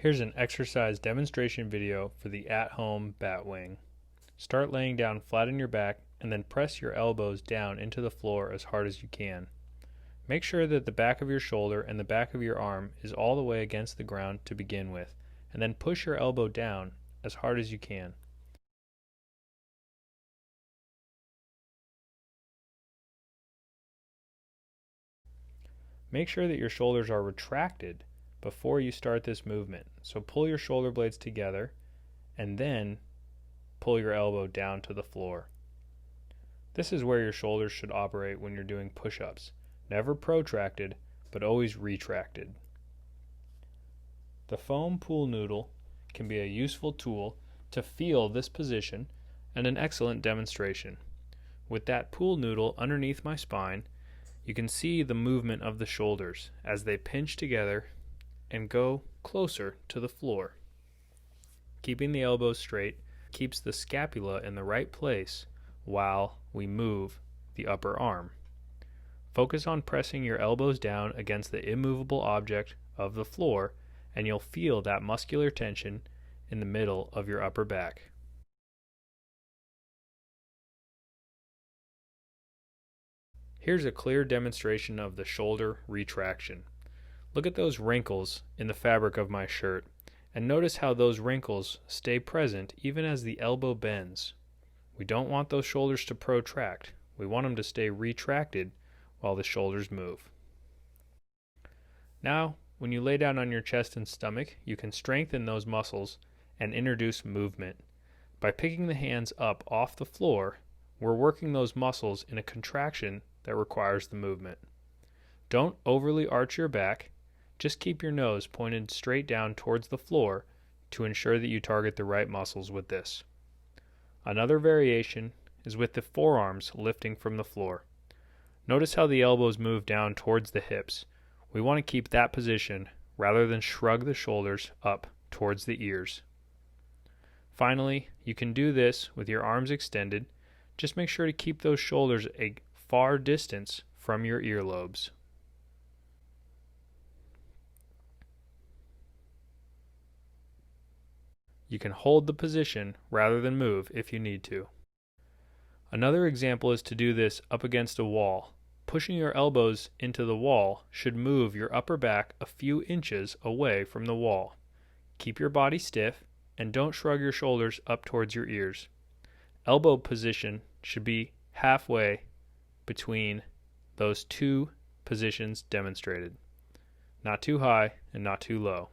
Here's an exercise demonstration video for the at-home bat wing. Start laying down flat on your back and then press your elbows down into the floor as hard as you can. Make sure that the back of your shoulder and the back of your arm is all the way against the ground to begin with, and then push your elbow down as hard as you can. Make sure that your shoulders are retracted before you start this movement. So pull your shoulder blades together and then pull your elbow down to the floor. This is where your shoulders should operate when you're doing push-ups. Never protracted, but always retracted. The foam pool noodle can be a useful tool to feel this position and an excellent demonstration. With that pool noodle underneath my spine, you can see the movement of the shoulders as they pinch together and go closer to the floor. Keeping the elbows straight keeps the scapula in the right place while we move the upper arm. Focus on pressing your elbows down against the immovable object of the floor, and you'll feel that muscular tension in the middle of your upper back. Here's a clear demonstration of the shoulder retraction. Look at those wrinkles in the fabric of my shirt, and notice how those wrinkles stay present even as the elbow bends. We don't want those shoulders to protract. We want them to stay retracted while the shoulders move. Now, when you lay down on your chest and stomach, you can strengthen those muscles and introduce movement. By picking the hands up off the floor, we're working those muscles in a contraction that requires the movement. Don't overly arch your back. Just keep your nose pointed straight down towards the floor to ensure that you target the right muscles with this. Another variation is with the forearms lifting from the floor. Notice how the elbows move down towards the hips. We want to keep that position rather than shrug the shoulders up towards the ears. Finally, you can do this with your arms extended. Just make sure to keep those shoulders a far distance from your earlobes. You can hold the position rather than move if you need to. Another example is to do this up against a wall. Pushing your elbows into the wall should move your upper back a few inches away from the wall. Keep your body stiff and don't shrug your shoulders up towards your ears. Elbow position should be halfway between those two positions demonstrated. Not too high and not too low.